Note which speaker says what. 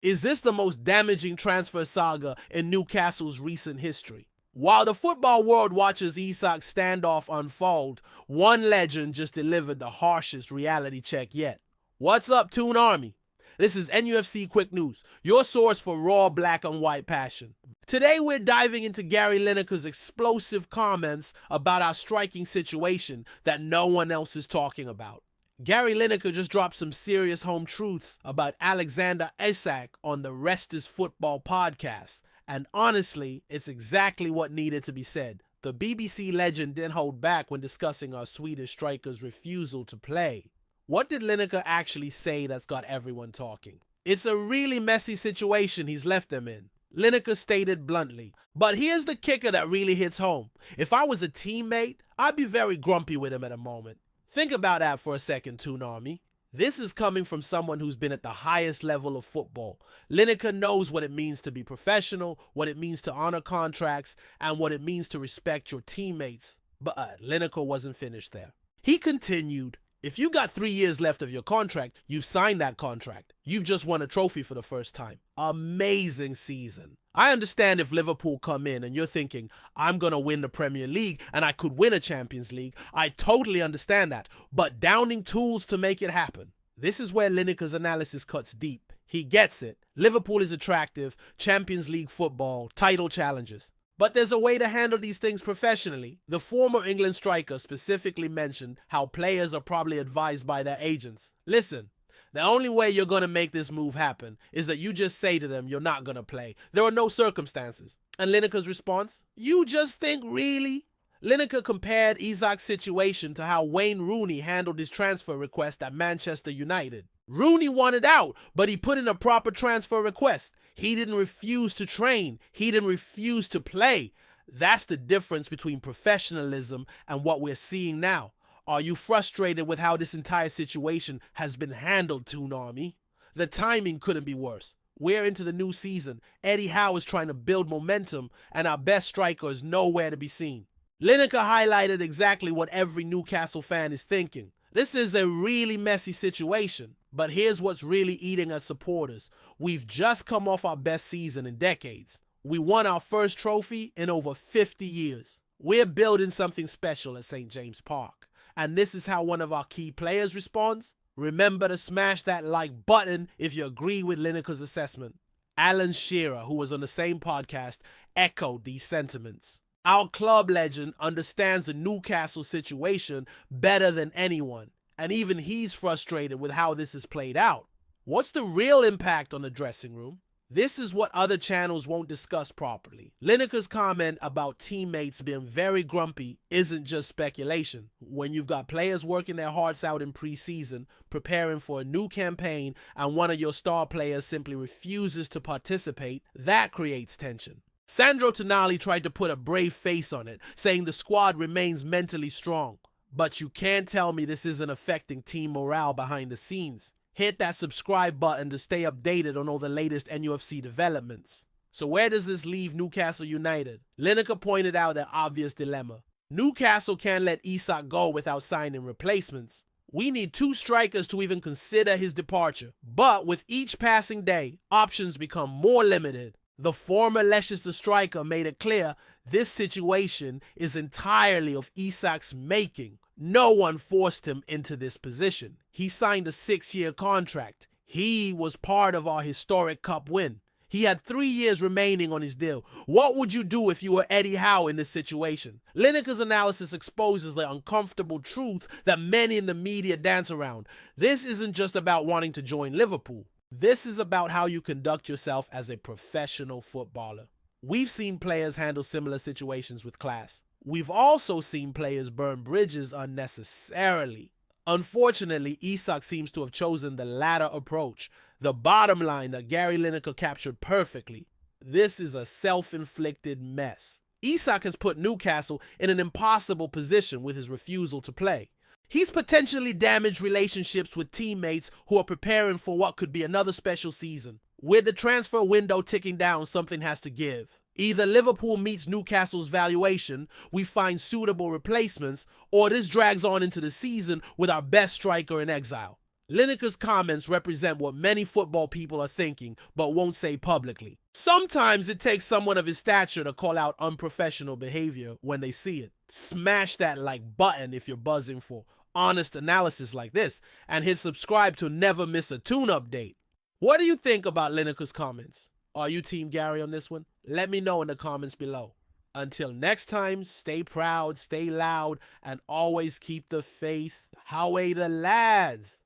Speaker 1: Is this the most damaging transfer saga in Newcastle's recent history? While the football world watches Isak's standoff unfold, one legend just delivered the harshest reality check yet. What's up, Toon Army? This is NUFC Quick News, your source for raw black and white passion. Today we're diving into Gary Lineker's explosive comments about our striking situation that no one else is talking about. Gary Lineker just dropped some serious home truths about Alexander Isak on the Rest is Football podcast, and honestly, it's exactly what needed to be said. The BBC legend didn't hold back when discussing our Swedish striker's refusal to play. What did Lineker actually say that's got everyone talking? It's a really messy situation he's left them in. Lineker stated bluntly, but here's the kicker that really hits home. If I was a teammate, I'd be very grumpy with him at a moment. Think about that for a second, Toon Army. This is coming from someone who's been at the highest level of football. Lineker knows what it means to be professional, what it means to honor contracts, and what it means to respect your teammates. But Lineker wasn't finished there. He continued, if you got 3 years left of your contract, you've signed that contract. You've just won a trophy for the first time. Amazing season. I understand if Liverpool come in and you're thinking, I'm going to win the Premier League and I could win a Champions League. I totally understand that. But downing tools to make it happen. This is where Lineker's analysis cuts deep. He gets it. Liverpool is attractive, Champions League football, title challenges. But there's a way to handle these things professionally. The former England striker specifically mentioned how players are probably advised by their agents. Listen, the only way you're going to make this move happen is that you just say to them you're not going to play. There are no circumstances. And Lineker's response? You just think really? Lineker compared Isak's situation to how Wayne Rooney handled his transfer request at Manchester United. Rooney wanted out, but he put in a proper transfer request. He didn't refuse to train. He didn't refuse to play. That's the difference between professionalism and what we're seeing now. Are you frustrated with how this entire situation has been handled, Toon Army? The timing couldn't be worse. We're into the new season. Eddie Howe is trying to build momentum, and our best striker is nowhere to be seen. Lineker highlighted exactly what every Newcastle fan is thinking. This is a really messy situation, but here's what's really eating us supporters. We've just come off our best season in decades. We won our first trophy in over 50 years. We're building something special at St. James Park. And this is how one of our key players responds. Remember to smash that like button if you agree with Lineker's assessment. Alan Shearer, who was on the same podcast, echoed these sentiments. Our club legend understands the Newcastle situation better than anyone, and even he's frustrated with how this has played out. What's the real impact on the dressing room? This is what other channels won't discuss properly. Lineker's comment about teammates being very grumpy isn't just speculation. When you've got players working their hearts out in preseason, preparing for a new campaign, and one of your star players simply refuses to participate, that creates tension. Sandro Tonali tried to put a brave face on it, saying the squad remains mentally strong. But you can't tell me this isn't affecting team morale behind the scenes. Hit that subscribe button to stay updated on all the latest NUFC developments. So where does this leave Newcastle United? Lineker pointed out their obvious dilemma. Newcastle can't let Isak go without signing replacements. We need 2 strikers to even consider his departure. But with each passing day, options become more limited. The former Leicester striker made it clear this situation is entirely of Isak's making. No one forced him into this position. He signed a 6-year contract. He was part of our historic cup win. He had 3 years remaining on his deal. What would you do if you were Eddie Howe in this situation? Lineker's analysis exposes the uncomfortable truth that many in the media dance around. This isn't just about wanting to join Liverpool. This is about how you conduct yourself as a professional footballer. We've seen players handle similar situations with class. We've also seen players burn bridges unnecessarily. Unfortunately, Isak seems to have chosen the latter approach, the bottom line that Gary Lineker captured perfectly. This is a self-inflicted mess. Isak has put Newcastle in an impossible position with his refusal to play. He's potentially damaged relationships with teammates who are preparing for what could be another special season. With the transfer window ticking down, something has to give. Either Liverpool meets Newcastle's valuation, we find suitable replacements, or this drags on into the season with our best striker in exile. Lineker's comments represent what many football people are thinking but won't say publicly. Sometimes it takes someone of his stature to call out unprofessional behavior when they see it. Smash that like button if you're buzzing for honest analysis like this, and hit subscribe to never miss a tune update. What do you think about Lineker's comments? Are you Team Gary on this one? Let me know in the comments below. Until next time, stay proud, stay loud, and always keep the faith. How are the lads?